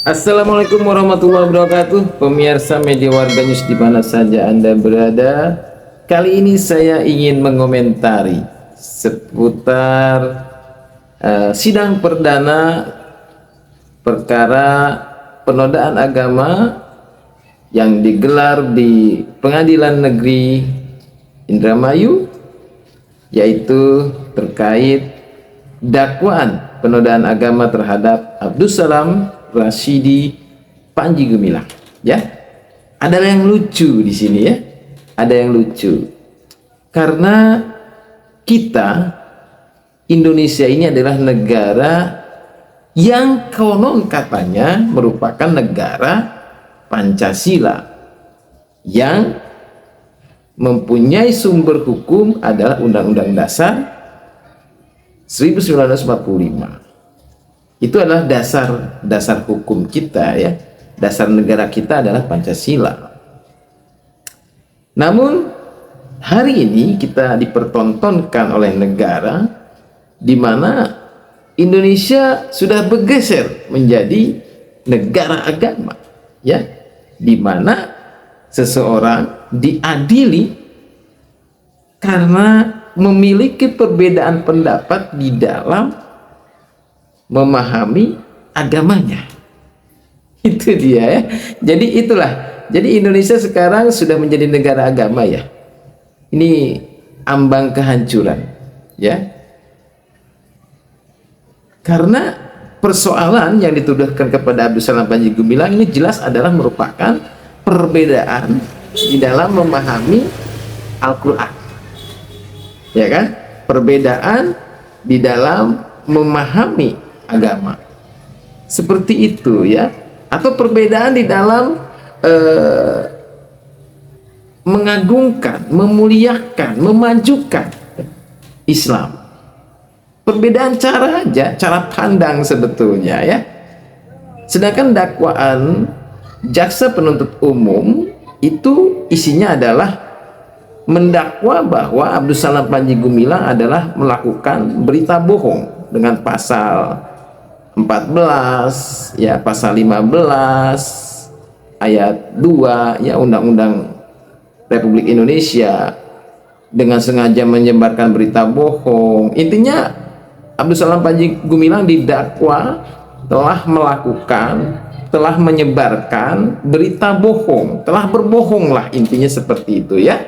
Assalamualaikum warahmatullahi wabarakatuh, pemirsa media Warga News di mana saja Anda berada. Kali ini saya ingin mengomentari seputar sidang perdana perkara penodaan agama yang digelar di Pengadilan Negeri Indramayu, yaitu terkait dakwaan penodaan agama terhadap Abdussalam Rashidi Panji Gumilang. Ya, ada yang lucu di sini ya, ada yang lucu karena kita Indonesia ini adalah negara yang konon katanya merupakan negara Pancasila yang mempunyai sumber hukum adalah Undang-Undang Dasar 1945. Itu adalah dasar hukum kita ya. Dasar negara kita adalah Pancasila. Namun hari ini kita dipertontonkan oleh negara di mana Indonesia sudah bergeser menjadi negara agama ya, di mana seseorang diadili karena memiliki perbedaan pendapat di dalam memahami agamanya. Itu dia ya. Jadi itulah. Jadi Indonesia sekarang sudah menjadi negara agama ya. Ini ambang kehancuran ya. Karena persoalan yang dituduhkan kepada Abdussalam Panji Gumilang ini jelas adalah merupakan perbedaan di dalam memahami Al-Qur'an. Ya kan? Perbedaan di dalam memahami agama seperti itu ya, atau perbedaan di dalam mengagungkan, memuliakan, memajukan Islam. Perbedaan cara aja, cara pandang sebetulnya ya. Sedangkan dakwaan jaksa penuntut umum itu isinya adalah mendakwa bahwa Abdussalam Panji Gumilang adalah melakukan berita bohong dengan pasal 14 ya, pasal 15 ayat 2 ya Undang-Undang Republik Indonesia, dengan sengaja menyebarkan berita bohong. Intinya Abdussalam Panji Gumilang didakwa telah melakukan, telah menyebarkan berita bohong, telah berbohong lah, intinya seperti itu ya.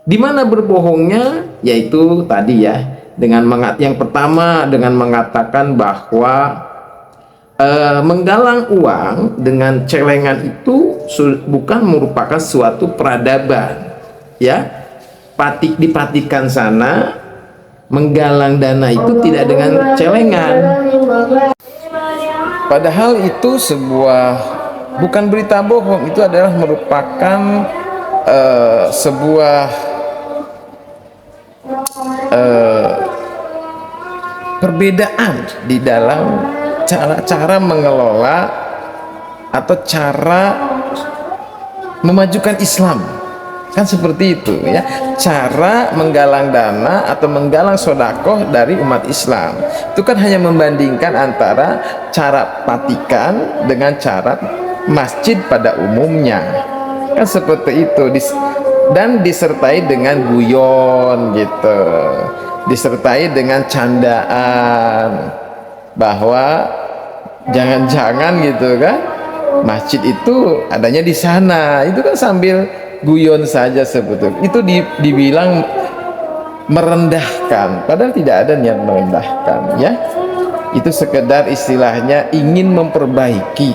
Di mana berbohongnya? Yaitu tadi ya, dengan yang pertama dengan mengatakan bahwa menggalang uang dengan celengan itu bukan merupakan suatu peradaban ya. Dipatikan sana menggalang dana itu tidak dengan celengan, padahal itu sebuah bukan berita bohong, itu adalah merupakan sebuah perbedaan di dalam cara mengelola atau cara memajukan Islam, kan seperti itu ya, cara menggalang dana atau menggalang sodakoh dari umat Islam. Itu kan hanya membandingkan antara cara patikan dengan cara masjid pada umumnya, kan seperti itu. Dan disertai dengan guyon gitu, disertai dengan candaan bahwa jangan-jangan gitu kan masjid itu adanya di sana, itu kan sambil guyon saja sebetulnya. Itu dibilang merendahkan, padahal tidak ada niat merendahkan ya. Itu sekedar istilahnya ingin memperbaiki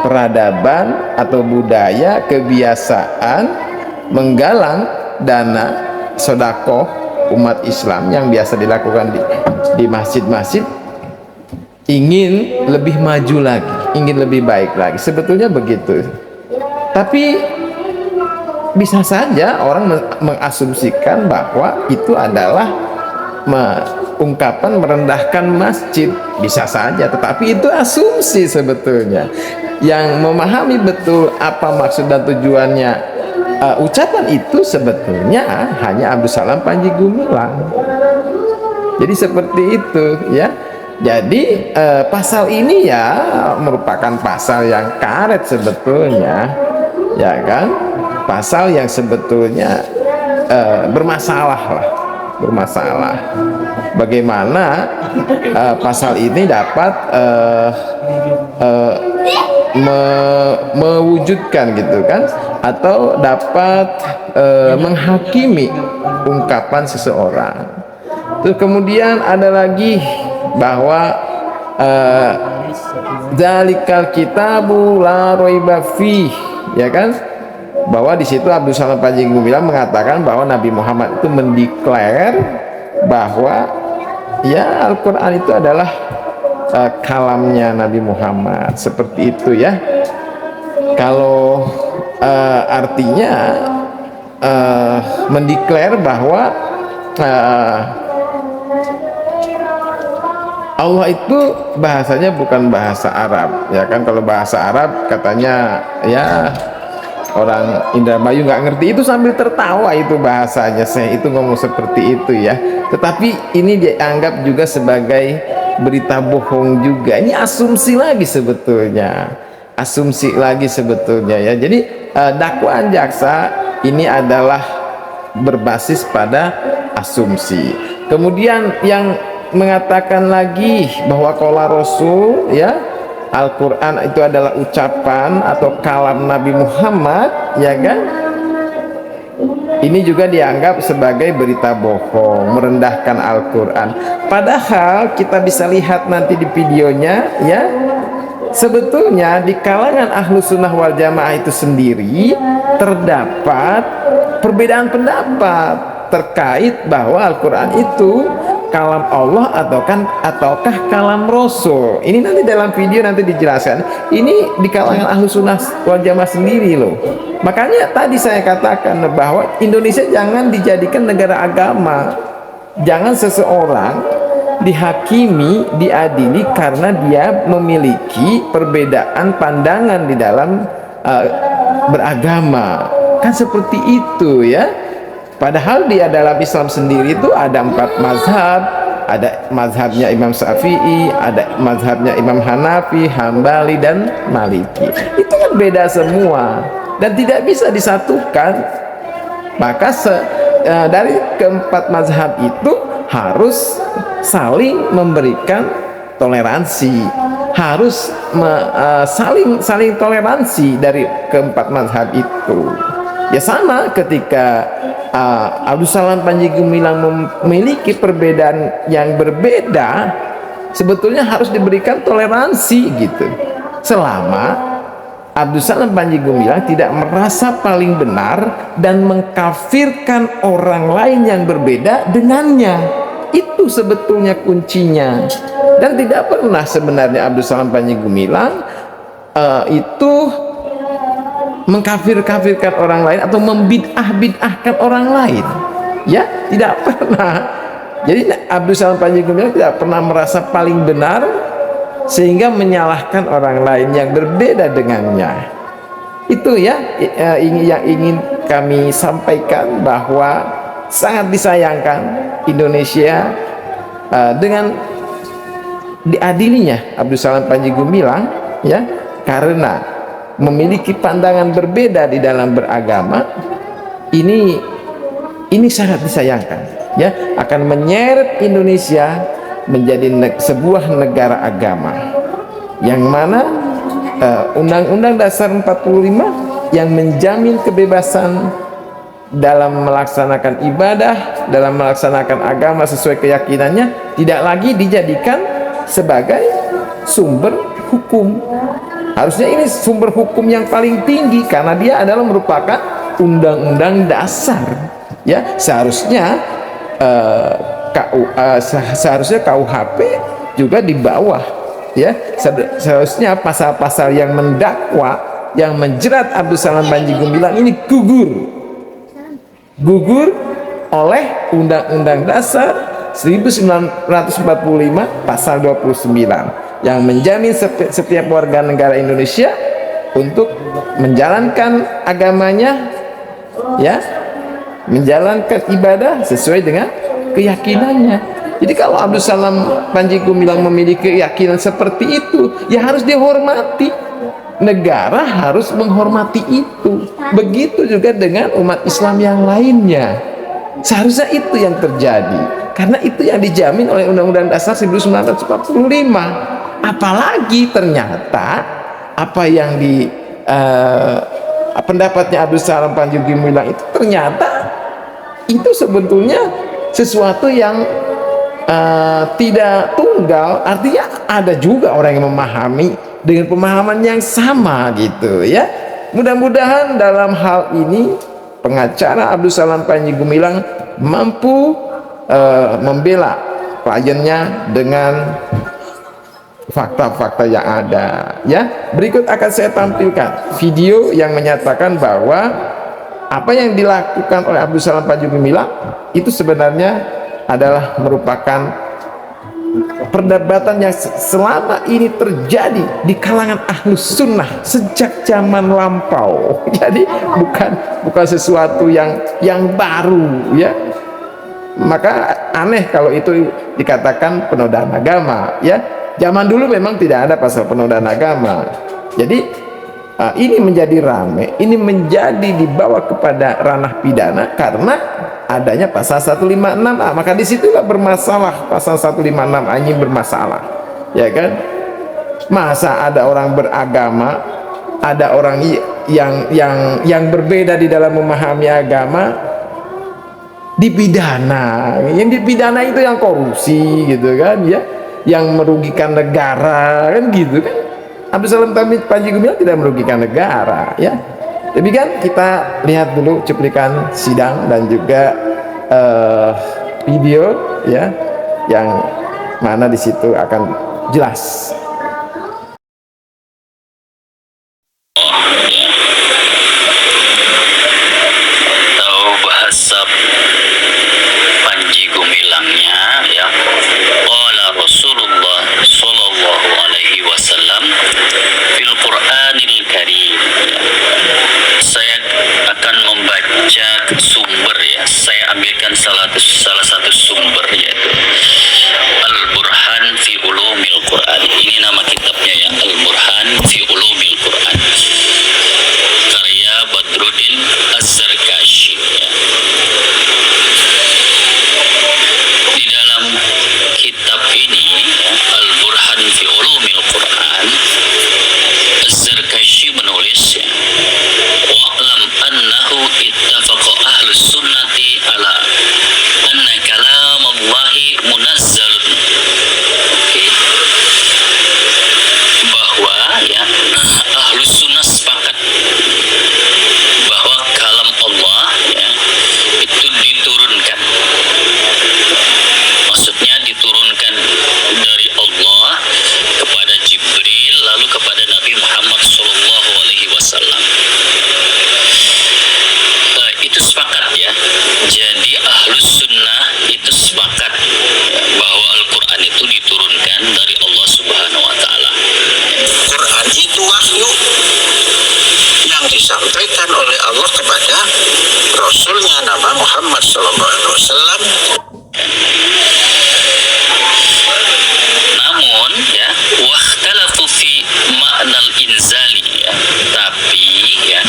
peradaban atau budaya, kebiasaan menggalang dana sodakoh umat Islam yang biasa dilakukan di masjid-masjid, ingin lebih maju lagi, ingin lebih baik lagi, sebetulnya begitu. Tapi bisa saja orang mengasumsikan bahwa itu adalah ungkapan merendahkan masjid, bisa saja, tetapi itu asumsi sebetulnya. Yang memahami betul apa maksud dan tujuannya ucapan itu sebetulnya hanya Abdussalam Panji Gumilang. Jadi seperti itu ya. Jadi pasal ini ya merupakan pasal yang karet sebetulnya, ya kan? Pasal yang sebetulnya bermasalah lah, bermasalah. Bagaimana pasal ini dapat mewujudkan gitu kan, atau dapat menghakimi ungkapan seseorang. Terus kemudian ada lagi bahwa zalikal kitabu la raiba fih, ya kan, bahwa di situ Abdul Salam Panji Gumilang mengatakan bahwa Nabi Muhammad itu mendeklar bahwa ya Al-Quran itu adalah kalamnya Nabi Muhammad, seperti itu ya. Kalau artinya mendeklar bahwa Allah itu bahasanya bukan bahasa Arab, ya kan? Kalau bahasa Arab katanya ya orang Indramayu nggak ngerti, itu sambil tertawa itu bahasanya, saya itu ngomong seperti itu ya. Tetapi ini dianggap juga sebagai berita bohong juga. Ini asumsi lagi sebetulnya, asumsi lagi sebetulnya ya. Jadi dakwaan jaksa ini adalah berbasis pada asumsi. Kemudian yang mengatakan lagi bahwa qala Rasul, ya, Al-Quran itu adalah ucapan atau kalam Nabi Muhammad, ya kan? Ini juga dianggap sebagai berita bohong, merendahkan Al-Quran. Padahal kita bisa lihat nanti di videonya ya, sebetulnya di kalangan ahlu sunnah wal jamaah itu sendiri terdapat perbedaan pendapat terkait bahwa Al-Quran itu kalam Allah ataukah kalam Rasul. Ini nanti dalam video nanti dijelaskan. Ini di kalangan ahlu sunnah wal jamaah sendiri loh. Makanya tadi saya katakan bahwa Indonesia jangan dijadikan negara agama. Jangan seseorang dihakimi, diadili karena dia memiliki perbedaan pandangan di dalam beragama. Kan seperti itu ya. Padahal di dalam Islam sendiri itu ada 4 mazhab. Ada mazhabnya Imam Syafi'i, ada mazhabnya Imam Hanafi, Hambali, dan Maliki. Itu kan beda semua dan tidak bisa disatukan. Maka dari keempat mazhab itu harus saling memberikan toleransi, harus saling toleransi dari keempat mazhab itu. Ya sama ketika Abdul Salam Panji Gumilang memiliki perbedaan yang berbeda, sebetulnya harus diberikan toleransi gitu. Selama Abdul Salam Panji Gumilang tidak merasa paling benar dan mengkafirkan orang lain yang berbeda dengannya. Itu sebetulnya kuncinya. Dan tidak pernah sebenarnya Abdul Salam Panji Gumilang itu mengkafir-kafirkan orang lain atau membid'ah-bid'ahkan orang lain, ya, tidak pernah. Jadi Abdul Salam Panji Gumilang tidak pernah merasa paling benar sehingga menyalahkan orang lain yang berbeda dengannya. Itu ya yang ingin kami sampaikan, bahwa sangat disayangkan Indonesia dengan diadilinya Abdul Salam Panji Gumilang ya, karena memiliki pandangan berbeda di dalam beragama. Ini sangat disayangkan ya, akan menyeret Indonesia menjadi sebuah negara agama yang mana Undang-Undang Dasar 45 yang menjamin kebebasan dalam melaksanakan ibadah, dalam melaksanakan agama sesuai keyakinannya, tidak lagi dijadikan sebagai sumber hukum. Harusnya ini sumber hukum yang paling tinggi karena dia adalah merupakan undang-undang dasar. Ya, seharusnya seharusnya KUHP juga di bawah. Ya, seharusnya pasal-pasal yang mendakwa, yang menjerat Abdul Salam Panji Gumilang ini gugur oleh Undang-Undang Dasar 1945 pasal 29 yang menjamin setiap warga negara Indonesia untuk menjalankan agamanya, ya, menjalankan ibadah sesuai dengan keyakinannya. Jadi kalau Abdul Salam Panji Gumilang memiliki keyakinan seperti itu, ya harus dihormati. Negara harus menghormati itu. Begitu juga dengan umat Islam yang lainnya. Seharusnya itu yang terjadi, karena itu yang dijamin oleh Undang-Undang Dasar 1945. Apalagi ternyata apa yang pendapatnya Abdul Salam Panji Gumilang itu ternyata itu sebetulnya sesuatu yang tidak tunggal. Artinya ada juga orang yang memahami dengan pemahaman yang sama gitu ya. Mudah-mudahan dalam hal ini pengacara Abdul Salam Panji Gumilang mampu membela kliennya dengan fakta-fakta yang ada ya. Berikut akan saya tampilkan video yang menyatakan bahwa apa yang dilakukan oleh Abdul Salam Panji Gumilang itu sebenarnya adalah merupakan perdebatan yang selama ini terjadi di kalangan ahlus sunnah sejak zaman lampau. Jadi bukan sesuatu yang baru ya. Maka aneh kalau itu dikatakan penodaan agama ya. Zaman dulu memang tidak ada pasal penodaan agama. Jadi ini menjadi rame, ini menjadi dibawa kepada ranah pidana karena adanya pasal 156A. Maka disitulah bermasalah, pasal 156A ini bermasalah ya kan. Masa ada orang beragama, ada orang yang berbeda di dalam memahami agama dipidana. Yang dipidana itu yang korupsi gitu kan ya, yang merugikan negara kan gitu kan. Abdul Salam Panji Gumilang tidak merugikan negara ya. Demikian kita lihat dulu cuplikan sidang dan juga video ya, yang mana di situ akan jelas. Tahu bahasa Panji Gumilangnya ya. Qala Rasulullah sallallahu alaihi wasallam fil Qur'anil Karim. Saya akan membaca sumber ya. Saya ambilkan salah satu sumber, yaitu Al-Burhan fi Ulumil Quran. Ini nama kitabnya ya, Al-Burhan fi Ulumil Quran, karya Badruddin Az-Zarkashi ya. Di dalam kitab ini ya, Al-Burhan fi Ulumil Quran, Az-Zarkashi menulis ya, wa'lam annahu ittafaqa ahlus sunnati ala anna kalam Allahi munazzalun. Bahwa ya, ahlus sunnah sepakat bahwa kalam Allah ya, itu diturunkan. Maksudnya diturunkan dari Allah kepada Jibril, lalu kepada Nabi Muhammad SAW. Itu sepakat ya. Jadi ahlus sunnah itu sepakat ya, bahwa Al-Quran itu diturunkan dari Allah Subhanahu Wa Taala. Quran itu wahyu yang disampaikan oleh Allah kepada Rasulnya Nabi Muhammad SAW. Namun ya, wakhtalafu fi ma'nal inzali ya. Tapi ya,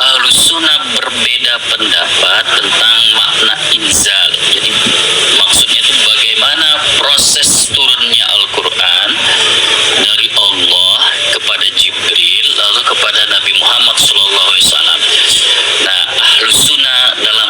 ahlus sunnah berbeda pendapat tentang makna inzal. Jadi maksudnya itu bagaimana proses turunnya Al-Quran dari Allah kepada Jibril lalu kepada Nabi Muhammad SAW. Nah, ahlus sunnah dalam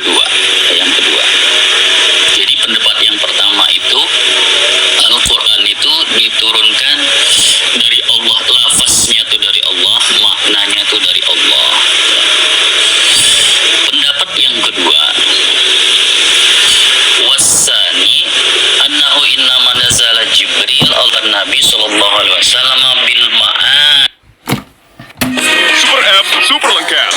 kedua. Jadi pendapat yang pertama itu Al-Quran itu diturunkan dari Allah, lafaznya itu dari Allah, maknanya itu dari Allah. Pendapat yang kedua, wasani annahu innama nazala Jibril ala Nabi sallallahu alaihi wasallam bil ma'an. Super App, super lengkap.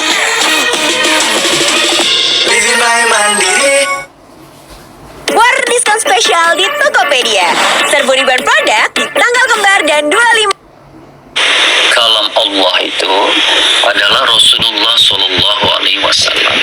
War diskon spesial di Tokopedia. Serbu ribuan produk di tanggal kembar dan 25. Kalam Allah itu adalah Rasulullah sallallahu alaihi wasallam.